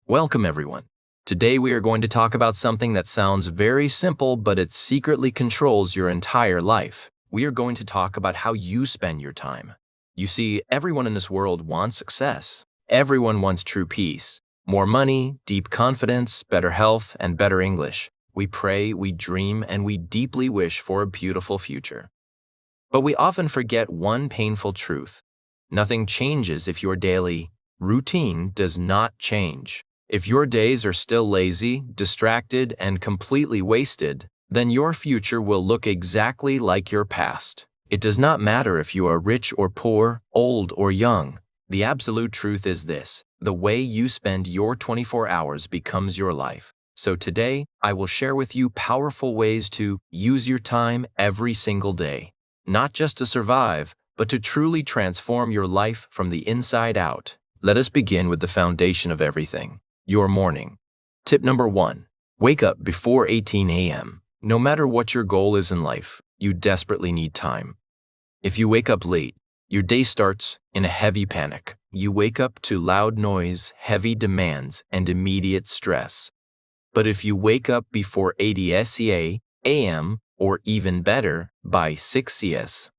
Welcome everyone. Today we are going to talk about something that sounds very simple, but it secretly controls your entire life. We are going to talk about how you spend your time. You see, everyone in this world wants success. Everyone wants true peace, more money, deep confidence, better health, and better English. We pray, we dream, and we deeply wish for a beautiful future. But we often forget one painful truth. Nothing changes if your daily routine does not change. If your days are still lazy, distracted, and completely wasted, then your future will look exactly like your past. It does not matter if you are rich or poor, old or young. The absolute truth is this: the way you spend your 24 hours becomes your life. So today, I will share with you powerful ways to use your time every single day, not just to survive, but to truly transform your life from the inside out. Let us begin with the foundation of everything: your morning. Tip number 1. Wake up before 18 a.m. No matter what your goal is in life, you desperately need time. If you wake up late, your day starts in a heavy panic. You wake up to loud noise, heavy demands, and immediate stress. But if you wake up before 8 a.m., or even better, by 6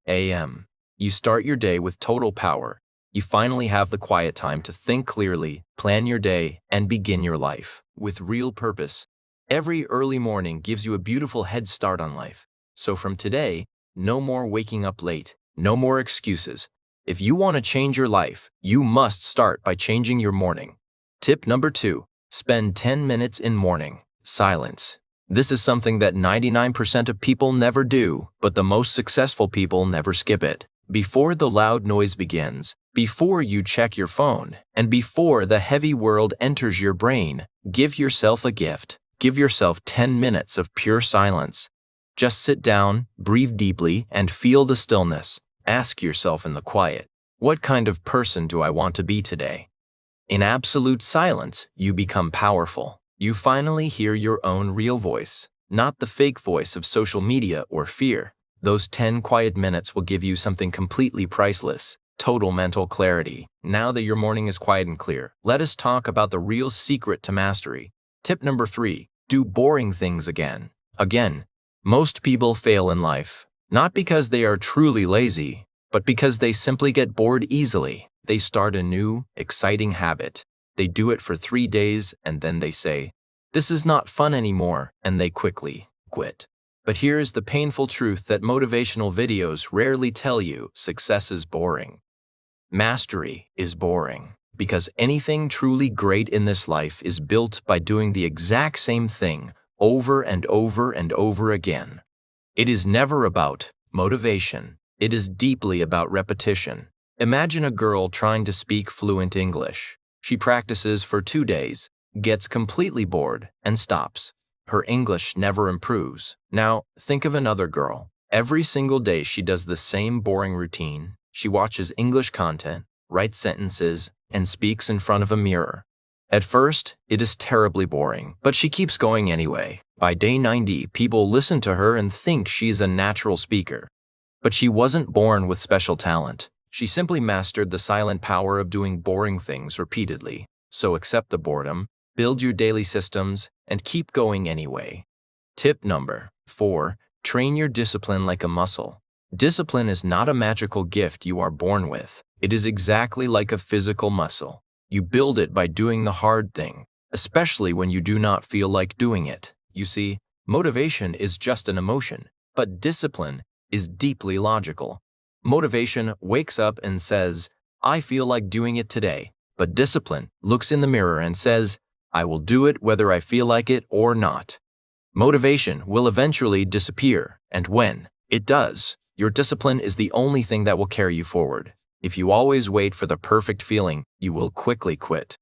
a.m., you start your day with total power. You finally have the quiet time to think clearly, plan your day, and begin your life with real purpose. Every early morning gives you a beautiful head start on life. So from today, no more waking up late, no more excuses. If you want to change your life, you must start by changing your morning. Tip number 2. Spend 10 minutes in morning silence. This is something that 99% of people never do, but the most successful people never skip it. Before the loud noise begins, before you check your phone, and before the heavy world enters your brain, give yourself a gift. Give yourself 10 minutes of pure silence. Just sit down, breathe deeply, and feel the stillness. Ask yourself in the quiet, what kind of person do I want to be today? In absolute silence, you become powerful. You finally hear your own real voice, not the fake voice of social media or fear. Those 10 quiet minutes will give you something completely priceless: total mental clarity. Now that your morning is quiet and clear, let us talk about the real secret to mastery. Tip number 3. Do boring things again. Most people fail in life, not because they are truly lazy, but because they simply get bored easily. They start a new, exciting habit. They do it for 3 days and then they say, "This is not fun anymore," and they quickly quit. But here's the painful truth that motivational videos rarely tell you: success is boring. Mastery is boring, because anything truly great in this life is built by doing the exact same thing over and over and over again. It is never about motivation. It is deeply about repetition. Imagine a girl trying to speak fluent English. She practices for 2 days, gets completely bored, and stops. Her English never improves. Now, think of another girl. Every single day she does the same boring routine. She watches English content, writes sentences, and speaks in front of a mirror. At first, it is terribly boring, but she keeps going anyway. By day 90, people listen to her and think she's a natural speaker. But she wasn't born with special talent. She simply mastered the silent power of doing boring things repeatedly. So accept the boredom, build your daily systems, and keep going anyway. Tip number 4. Train your discipline like a muscle. Discipline is not a magical gift you are born with. It is exactly like a physical muscle. You build it by doing the hard thing, especially when you do not feel like doing it. You see, motivation is just an emotion, but discipline is deeply logical. Motivation wakes up and says, "I feel like doing it today." But discipline looks in the mirror and says, "I will do it whether I feel like it or not." Motivation will eventually disappear, and when it does, your discipline is the only thing that will carry you forward. If you always wait for the perfect feeling, you will quickly quit.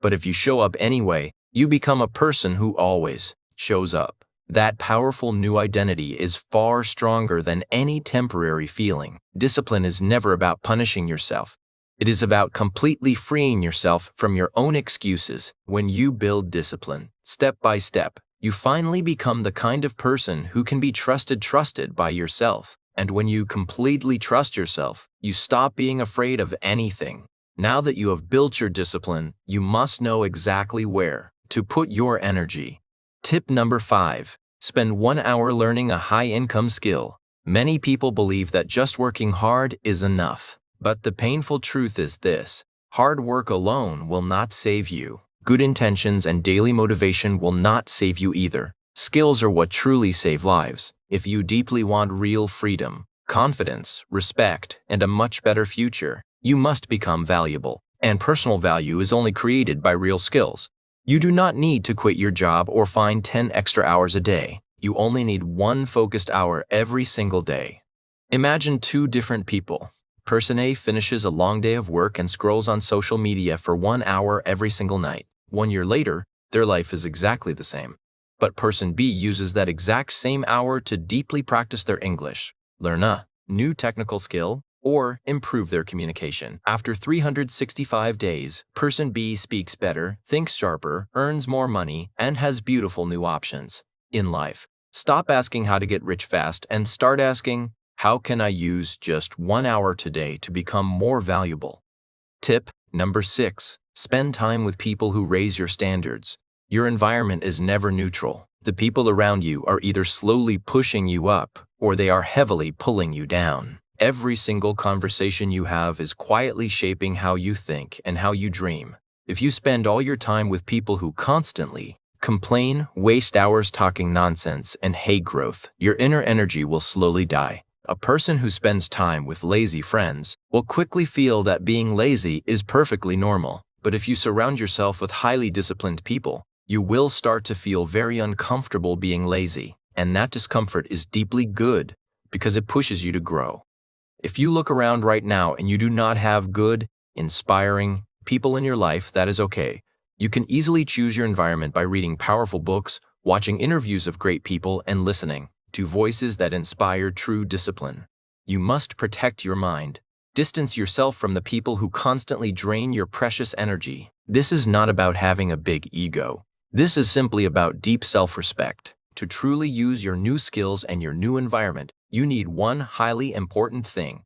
But if you show up anyway, you become a person who always shows up. That powerful new identity is far stronger than any temporary feeling. Discipline is never about punishing yourself. It is about completely freeing yourself from your own excuses. When you build discipline, step by step, you finally become the kind of person who can be trusted by yourself. And when you completely trust yourself, you stop being afraid of anything. Now that you have built your discipline, you must know exactly where to put your energy. Tip number 5. Spend 1 hour learning a high-income skill. Many people believe that just working hard is enough. But the painful truth is this: hard work alone will not save you. Good intentions and daily motivation will not save you either. Skills are what truly save lives. If you deeply want real freedom, confidence, respect, and a much better future, you must become valuable. And personal value is only created by real skills. You do not need to quit your job or find 10 extra hours a day. You only need 1 focused hour every single day. Imagine 2 different people. Person A finishes a long day of work and scrolls on social media for 1 hour every single night. 1 year later, their life is exactly the same. But person B uses that exact same hour to deeply practice their English, learn a new technical skill, or improve their communication. After 365 days, person B speaks better, thinks sharper, earns more money, and has beautiful new options in life. Stop asking how to get rich fast and start asking, how can I use just 1 hour today to become more valuable? Tip number 6. Spend time with people who raise your standards. Your environment is never neutral. The people around you are either slowly pushing you up or they are heavily pulling you down. Every single conversation you have is quietly shaping how you think and how you dream. If you spend all your time with people who constantly complain, waste hours talking nonsense, and hate growth, your inner energy will slowly die. A person who spends time with lazy friends will quickly feel that being lazy is perfectly normal. But if you surround yourself with highly disciplined people, you will start to feel very uncomfortable being lazy. And that discomfort is deeply good because it pushes you to grow. If you look around right now and you do not have good, inspiring people in your life, that is okay. You can easily choose your environment by reading powerful books, watching interviews of great people, and listening to voices that inspire true discipline. You must protect your mind. Distance yourself from the people who constantly drain your precious energy. This is not about having a big ego. This is simply about deep self-respect. To truly use your new skills and your new environment, you need one highly important thing: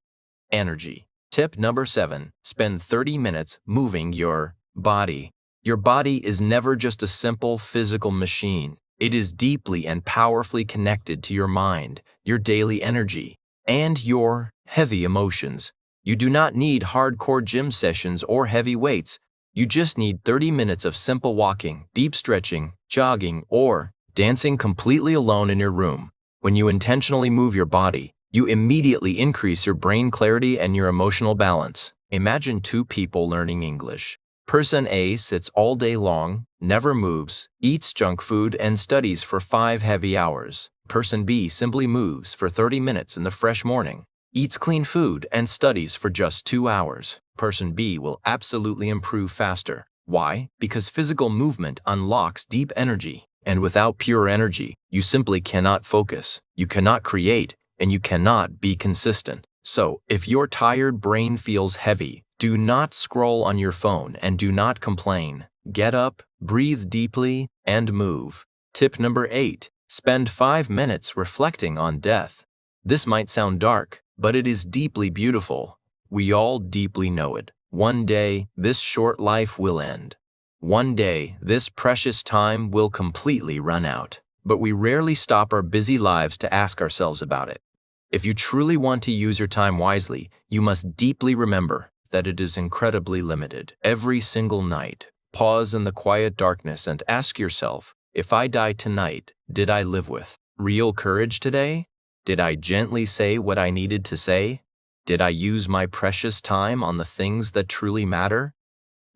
energy. Tip number 7. Spend 30 minutes moving your body. Your body is never just a simple physical machine. It is deeply and powerfully connected to your mind, your daily energy, and your heavy emotions. You do not need hardcore gym sessions or heavy weights. You just need 30 minutes of simple walking, deep stretching, jogging, or dancing completely alone in your room. When you intentionally move your body, you immediately increase your brain clarity and your emotional balance. Imagine 2 people learning English. Person A sits all day long, never moves, eats junk food, and studies for 5 heavy hours. Person B simply moves for 30 minutes in the fresh morning, eats clean food, and studies for just 2 hours. Person B will absolutely improve faster. Why? Because physical movement unlocks deep energy. And without pure energy, you simply cannot focus, you cannot create, and you cannot be consistent. So, if your tired brain feels heavy, do not scroll on your phone and do not complain. Get up, breathe deeply, and move. Tip number 8. Spend 5 minutes reflecting on death. This might sound dark, but it is deeply beautiful. We all deeply know it. One day, this short life will end. One day, this precious time will completely run out. But we rarely stop our busy lives to ask ourselves about it. If you truly want to use your time wisely, you must deeply remember that it is incredibly limited. Every single night, pause in the quiet darkness and ask yourself, if I die tonight, did I live with real courage today? Did I gently say what I needed to say? Did I use my precious time on the things that truly matter?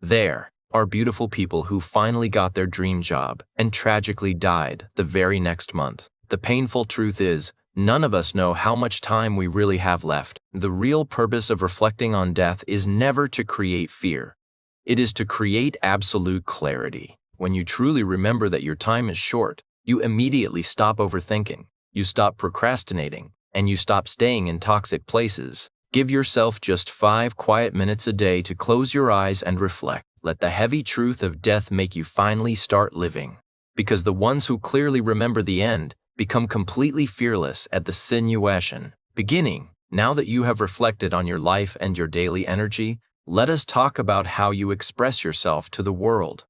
There are beautiful people who finally got their dream job and tragically died the very next month. The painful truth is, none of us know how much time we really have left. The real purpose of reflecting on death is never to create fear. It is to create absolute clarity. When you truly remember that your time is short, you immediately stop overthinking, you stop procrastinating, and you stop staying in toxic places. Give yourself just 5 quiet minutes a day to close your eyes and reflect. Let the heavy truth of death make you finally start living. Because the ones who clearly remember the end become completely fearless at the beginning. Now that you have reflected on your life and your daily energy, let us talk about how you express yourself to the world.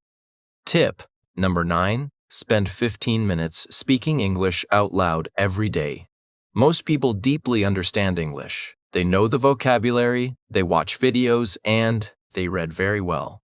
Tip number 9. Spend 15 minutes speaking English out loud every day. Most people deeply understand English. They know the vocabulary, they watch videos, and they read very well.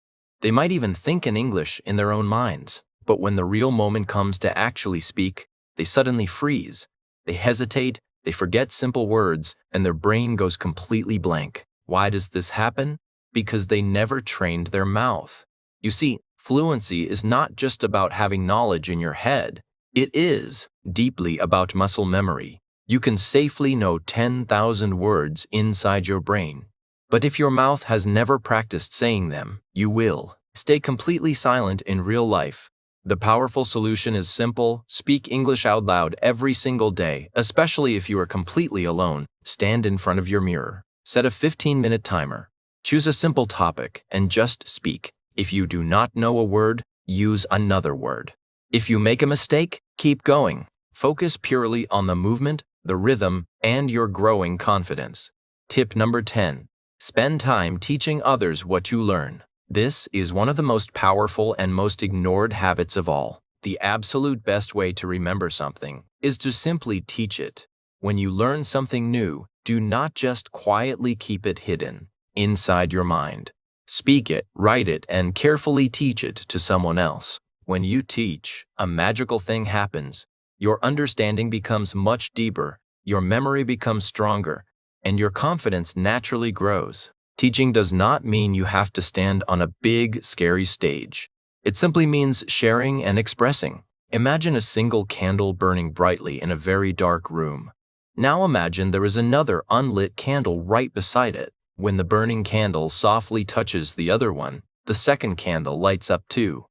They might even think in English in their own minds. But when the real moment comes to actually speak, they suddenly freeze. They hesitate, they forget simple words, and their brain goes completely blank. Why does this happen? Because they never trained their mouth. You see, fluency is not just about having knowledge in your head. It is deeply about muscle memory. You can safely know 10,000 words inside your brain. But if your mouth has never practiced saying them, you will stay completely silent in real life. The powerful solution is simple: speak English out loud every single day, especially if you are completely alone. Stand in front of your mirror. Set a 15-minute timer. Choose a simple topic and just speak. If you do not know a word, use another word. If you make a mistake, keep going. Focus purely on the movement, the rhythm, and your growing confidence. Tip number 10. Spend time teaching others what you learn. This is one of the most powerful and most ignored habits of all. The absolute best way to remember something is to simply teach it. When you learn something new, do not just quietly keep it hidden inside your mind. Speak it, write it, and carefully teach it to someone else. When you teach, a magical thing happens. Your understanding becomes much deeper, your memory becomes stronger, and your confidence naturally grows. Teaching does not mean you have to stand on a big, scary stage. It simply means sharing and expressing. Imagine a single candle burning brightly in a very dark room. Now imagine there is another unlit candle right beside it. When the burning candle softly touches the other one, the second candle lights up too.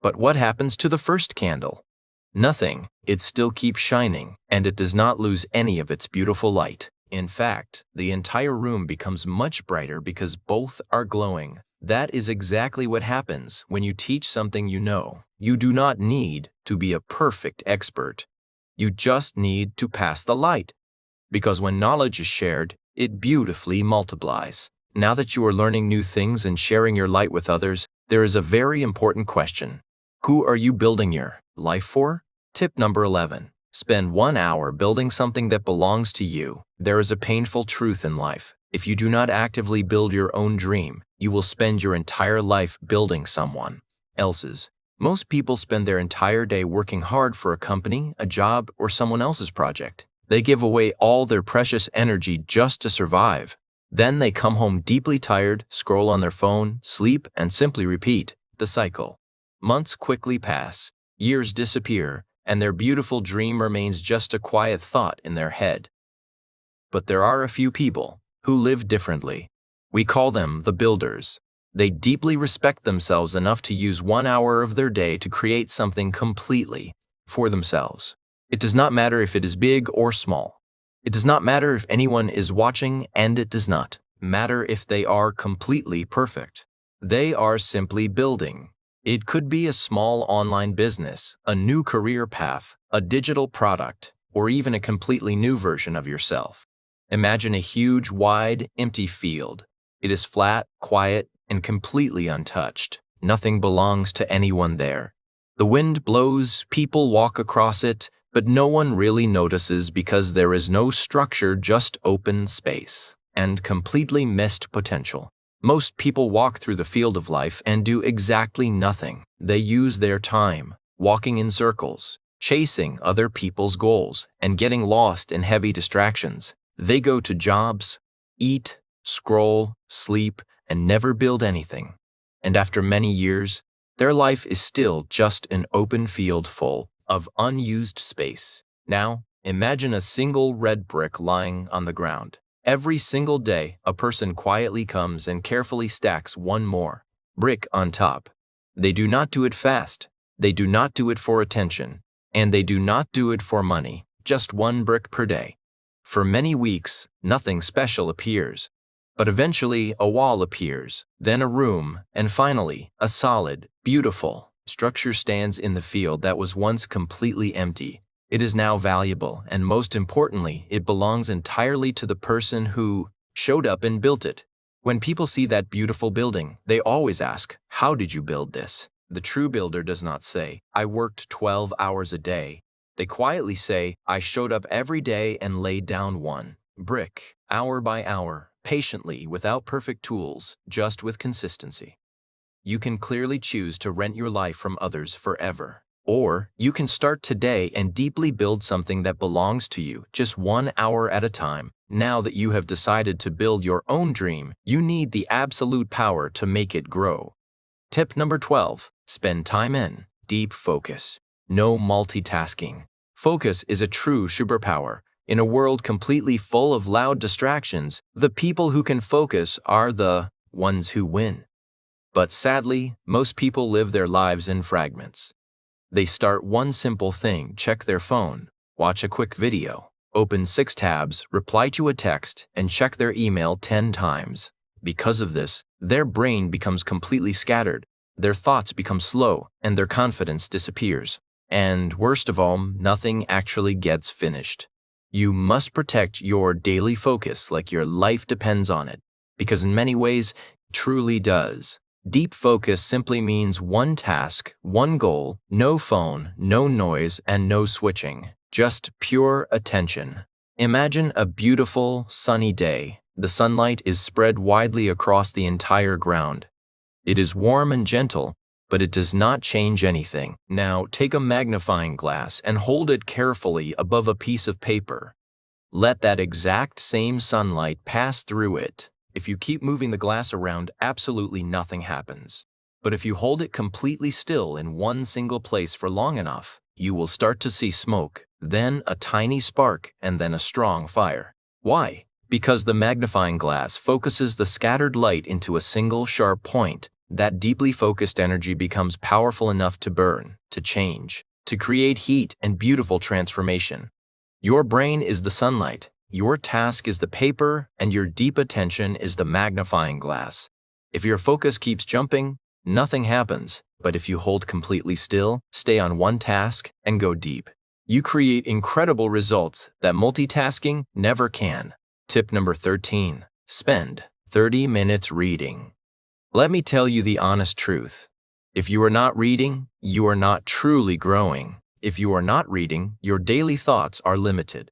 But what happens to the first candle? Nothing. It still keeps shining, and it does not lose any of its beautiful light. In fact, the entire room becomes much brighter because both are glowing. That is exactly what happens when you teach something you know. You do not need to be a perfect expert. You just need to pass the light. Because when knowledge is shared, it beautifully multiplies. Now that you are learning new things and sharing your light with others, there is a very important question. Who are you building your life for? Tip number 11. Spend 1 hour building something that belongs to you. There is a painful truth in life. If you do not actively build your own dream, you will spend your entire life building someone else's. Most people spend their entire day working hard for a company, a job, or someone else's project. They give away all their precious energy just to survive. Then they come home deeply tired, scroll on their phone, sleep, and simply repeat the cycle. Months quickly pass, years disappear, and their beautiful dream remains just a quiet thought in their head. But there are a few people who live differently. We call them the builders. They deeply respect themselves enough to use 1 hour of their day to create something completely for themselves. It does not matter if it is big or small. It does not matter if anyone is watching, and it does not matter if they are completely perfect. They are simply building. It could be a small online business, a new career path, a digital product, or even a completely new version of yourself. Imagine a huge, wide, empty field. It is flat, quiet, and completely untouched. Nothing belongs to anyone there. The wind blows, people walk across it, but no one really notices because there is no structure, just open space and completely missed potential. Most people walk through the field of life and do exactly nothing. They use their time, walking in circles, chasing other people's goals, and getting lost in heavy distractions. They go to jobs, eat, scroll, sleep, and never build anything. And after many years, their life is still just an open field full of unused space. Now, imagine a single red brick lying on the ground. Every single day, a person quietly comes and carefully stacks one more brick on top. They do not do it fast. They do not do it for attention. And they do not do it for money. Just one brick per day. For many weeks, nothing special appears. But eventually, a wall appears, then a room, and finally, a solid, beautiful structure stands in the field that was once completely empty. It is now valuable, and most importantly, it belongs entirely to the person who showed up and built it. When people see that beautiful building, they always ask, "How did you build this?" The true builder does not say, "I worked 12 hours a day." They quietly say, "I showed up every day and laid down one brick, hour by hour, patiently, without perfect tools, just with consistency." You can clearly choose to rent your life from others forever. Or you can start today and deeply build something that belongs to you, just 1 hour at a time. Now that you have decided to build your own dream, you need the absolute power to make it grow. Tip number 12. Spend time in deep focus. No multitasking. Focus is a true superpower. In a world completely full of loud distractions, the people who can focus are the ones who win. But sadly, most people live their lives in fragments. They start one simple thing, check their phone, watch a quick video, open 6 tabs, reply to a text, and check their email 10 times. Because of this, their brain becomes completely scattered, their thoughts become slow, and their confidence disappears. And worst of all, nothing actually gets finished. You must protect your daily focus like your life depends on it, because in many ways, it truly does. Deep focus simply means one task, one goal, no phone, no noise, and no switching. Just pure attention. Imagine a beautiful, sunny day. The sunlight is spread widely across the entire ground. It is warm and gentle, but it does not change anything. Now, take a magnifying glass and hold it carefully above a piece of paper. Let that exact same sunlight pass through it. If you keep moving the glass around, absolutely nothing happens. But if you hold it completely still in one single place for long enough, you will start to see smoke, then a tiny spark, and then a strong fire. Why? Because the magnifying glass focuses the scattered light into a single sharp point. That deeply focused energy becomes powerful enough to burn, to change, to create heat and beautiful transformation. Your brain is the sunlight. Your task is the paper, and your deep attention is the magnifying glass. If your focus keeps jumping, nothing happens. But if you hold completely still, stay on one task, and go deep, you create incredible results that multitasking never can. Tip number 13. Spend 30 minutes reading. Let me tell you the honest truth. If you are not reading, you are not truly growing. If you are not reading, your daily thoughts are limited.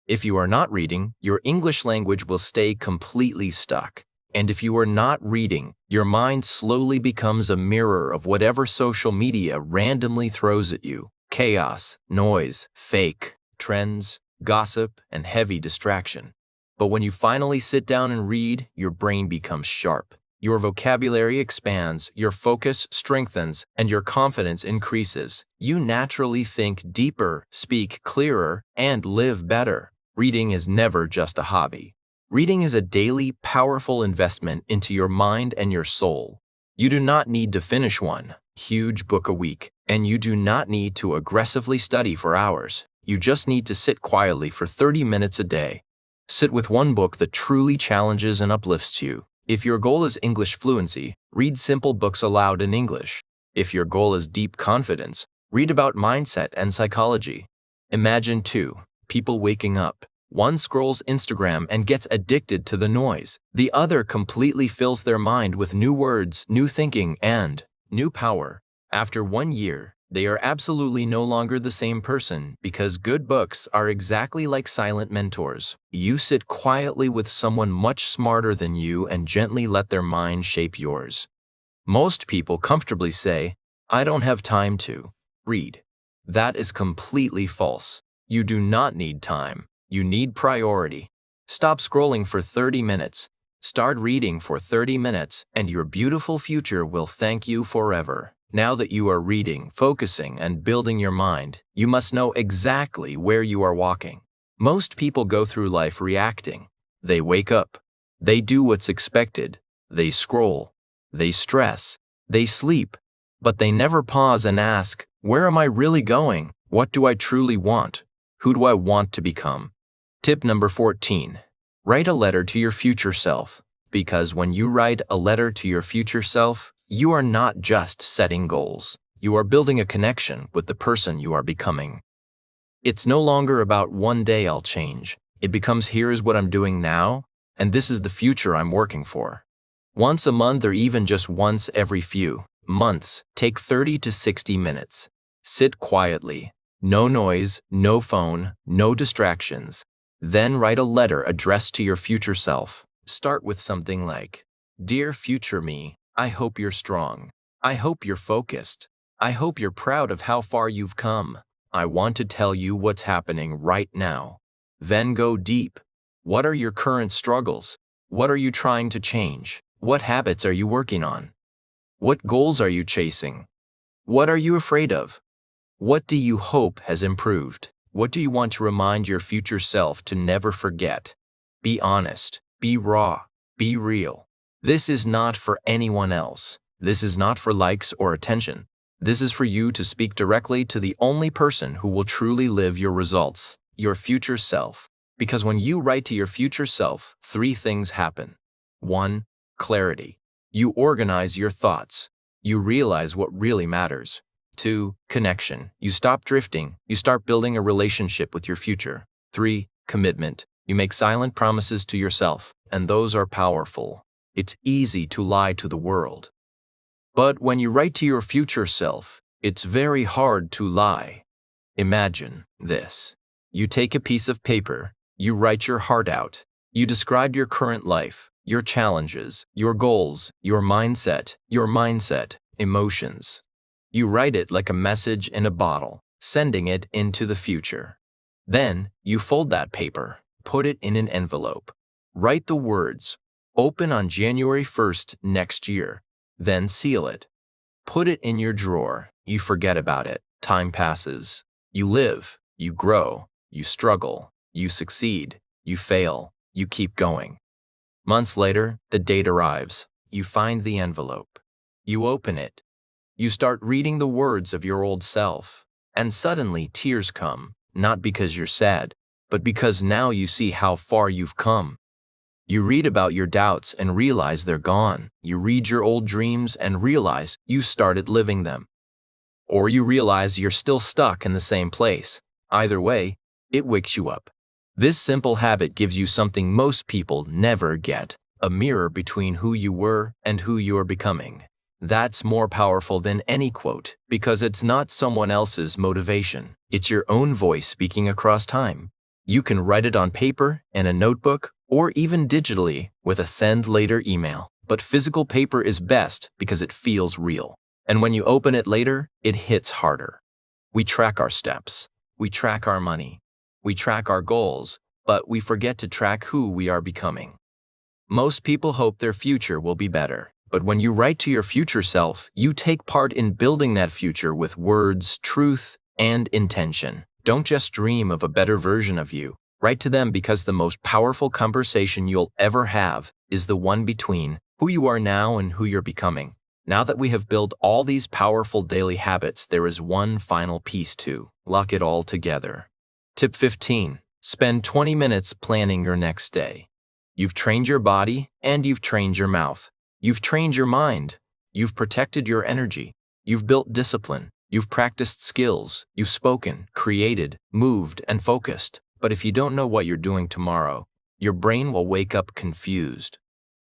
If you are not reading, your English language will stay completely stuck. And if you are not reading, your mind slowly becomes a mirror of whatever social media randomly throws at you. Chaos, noise, fake, trends, gossip, and heavy distraction. But when you finally sit down and read, your brain becomes sharp. Your vocabulary expands, your focus strengthens, and your confidence increases. You naturally think deeper, speak clearer, and live better. Reading is never just a hobby. Reading is a daily, powerful investment into your mind and your soul. You do not need to finish one huge book a week, and you do not need to aggressively study for hours. You just need to sit quietly for 30 minutes a day. Sit with one book that truly challenges and uplifts you. If your goal is English fluency, read simple books aloud in English. If your goal is deep confidence, read about mindset and psychology. Imagine two people waking up. One scrolls Instagram and gets addicted to the noise. The other completely fills their mind with new words, new thinking, and new power. After 1 year, they are absolutely no longer the same person because good books are exactly like silent mentors. You sit quietly with someone much smarter than you and gently let their mind shape yours. Most people comfortably say, "I don't have time to read." That is completely false. You do not need time. You need priority. Stop scrolling for 30 minutes. Start reading for 30 minutes, and your beautiful future will thank you forever. Now that you are reading, focusing, and building your mind, you must know exactly where you are walking. Most people go through life reacting. They wake up. They do what's expected. They scroll. They stress. They sleep. But they never pause and ask, where am I really going? What do I truly want? Who do I want to become? Tip number 14. Write a letter to your future self. Because when you write a letter to your future self, you are not just setting goals. You are building a connection with the person you are becoming. It's no longer about one day I'll change. It becomes here is what I'm doing now, and this is the future I'm working for. Once a month or even just once every few months, take 30 to 60 minutes. Sit quietly. No noise, no phone, no distractions. Then write a letter addressed to your future self. Start with something like, "Dear future me, I hope you're strong. I hope you're focused. I hope you're proud of how far you've come. I want to tell you what's happening right now." Then go deep. What are your current struggles? What are you trying to change? What habits are you working on? What goals are you chasing? What are you afraid of? What do you hope has improved? What do you want to remind your future self to never forget? Be honest, be raw, be real. This is not for anyone else. This is not for likes or attention. This is for you to speak directly to the only person who will truly live your results, your future self. Because when you write to your future self, 3 things happen. 1. Clarity. You organize your thoughts. You realize what really matters. 2. Connection. You stop drifting. You start building a relationship with your future. 3. Commitment. You make silent promises to yourself, and those are powerful. It's easy to lie to the world. But when you write to your future self, it's very hard to lie. Imagine this. You take a piece of paper, you write your heart out, you describe your current life, your challenges, your goals, your mindset, emotions. You write it like a message in a bottle, sending it into the future. Then, you fold that paper, put it in an envelope. Write the words, "Open on January 1st next year." Then seal it. Put it in your drawer. You forget about it. Time passes. You live, you grow, you struggle, you succeed, you fail, you keep going. Months later, the date arrives. You find the envelope. You open it. You start reading the words of your old self. And suddenly tears come, not because you're sad, but because now you see how far you've come. You read about your doubts and realize they're gone. You read your old dreams and realize you started living them. Or you realize you're still stuck in the same place. Either way, it wakes you up. This simple habit gives you something most people never get: a mirror between who you were and who you're becoming. That's more powerful than any quote, because it's not someone else's motivation. It's your own voice speaking across time. You can write it on paper, in a notebook, or even digitally with a send later email. But physical paper is best because it feels real. And when you open it later, it hits harder. We track our steps. We track our money. We track our goals, but we forget to track who we are becoming. Most people hope their future will be better. But when you write to your future self, you take part in building that future with words, truth, and intention. Don't just dream of a better version of you. Write to them, because the most powerful conversation you'll ever have is the one between who you are now and who you're becoming. Now that we have built all these powerful daily habits, there is one final piece to lock it all together. Tip 15. Spend 20 minutes planning your next day. You've trained your body and you've trained your mouth. You've trained your mind. You've protected your energy. You've built discipline. You've practiced skills. You've spoken, created, moved, and focused. But if you don't know what you're doing tomorrow, your brain will wake up confused.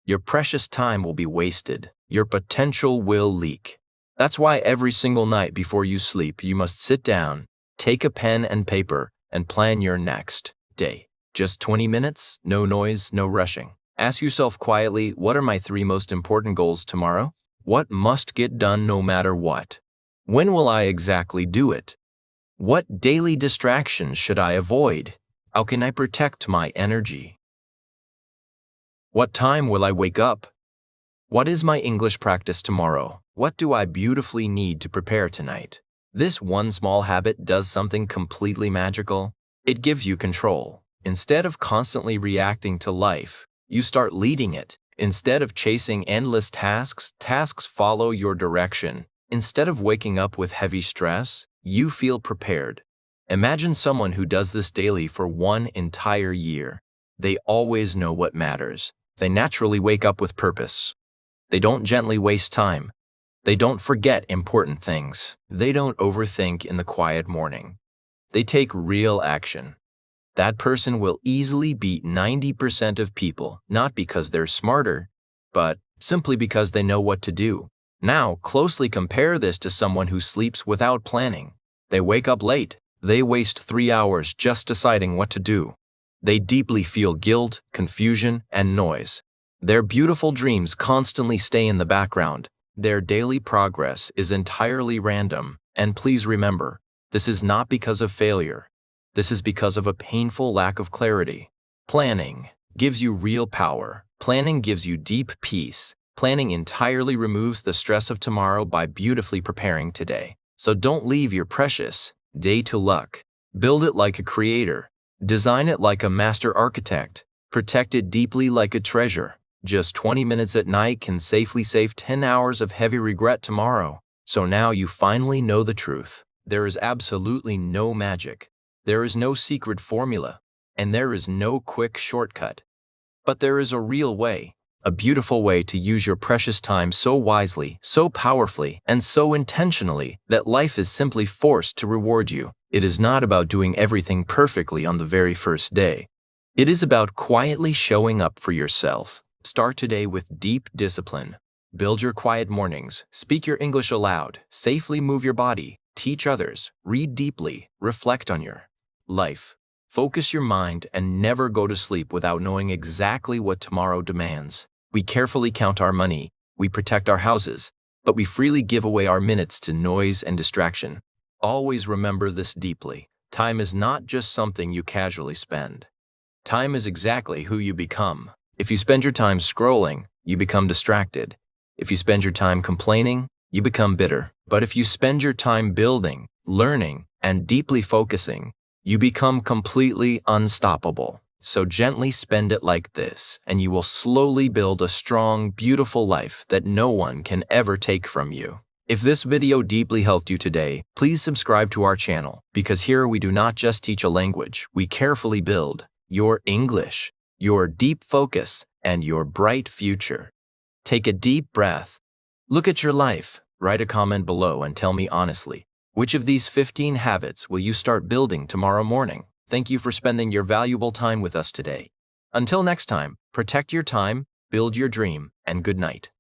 Your precious time will be wasted. Your potential will leak. That's why every single night before you sleep, you must sit down, take a pen and paper, and plan your next day. Just 20 minutes, no noise, no rushing. Ask yourself quietly, what are my 3 most important goals tomorrow? What must get done no matter what? When will I exactly do it? What daily distractions should I avoid? How can I protect my energy? What time will I wake up? What is my English practice tomorrow? What do I beautifully need to prepare tonight? This one small habit does something completely magical. It gives you control. Instead of constantly reacting to life, you start leading it. Instead of chasing endless tasks, tasks follow your direction. Instead of waking up with heavy stress, you feel prepared. Imagine someone who does this daily for 1 entire year. They always know what matters. They naturally wake up with purpose. They don't gently waste time. They don't forget important things. They don't overthink in the quiet morning. They take real action. That person will easily beat 90% of people, not because they're smarter, but simply because they know what to do. Now, closely compare this to someone who sleeps without planning. They wake up late. They waste 3 hours just deciding what to do. They deeply feel guilt, confusion, and noise. Their beautiful dreams constantly stay in the background. Their daily progress is entirely random. And please remember, this is not because of failure. This is because of a painful lack of clarity. Planning gives you real power. Planning gives you deep peace. Planning entirely removes the stress of tomorrow by beautifully preparing today. So don't leave your precious day to luck. Build it like a creator. Design it like a master architect. Protect it deeply like a treasure. Just 20 minutes at night can safely save 10 hours of heavy regret tomorrow. So now you finally know the truth. There is absolutely no magic. There is no secret formula. And there is no quick shortcut. But there is a real way. A beautiful way to use your precious time so wisely, so powerfully, and so intentionally that life is simply forced to reward you. It is not about doing everything perfectly on the very first day. It is about quietly showing up for yourself. Start today with deep discipline. Build your quiet mornings, speak your English aloud, safely move your body, teach others, read deeply, reflect on your life. Focus your mind and never go to sleep without knowing exactly what tomorrow demands. We carefully count our money, we protect our houses, but we freely give away our minutes to noise and distraction. Always remember this deeply. Time is not just something you casually spend. Time is exactly who you become. If you spend your time scrolling, you become distracted. If you spend your time complaining, you become bitter. But if you spend your time building, learning, and deeply focusing, you become completely unstoppable. So gently spend it like this, and you will slowly build a strong, beautiful life that no one can ever take from you. If this video deeply helped you today, please subscribe to our channel, because here we do not just teach a language, we carefully build your English, your deep focus, and your bright future. Take a deep breath. Look at your life. Write a comment below and tell me honestly, which of these 15 habits will you start building tomorrow morning? Thank you for spending your valuable time with us today. Until next time, protect your time, build your dream, and good night.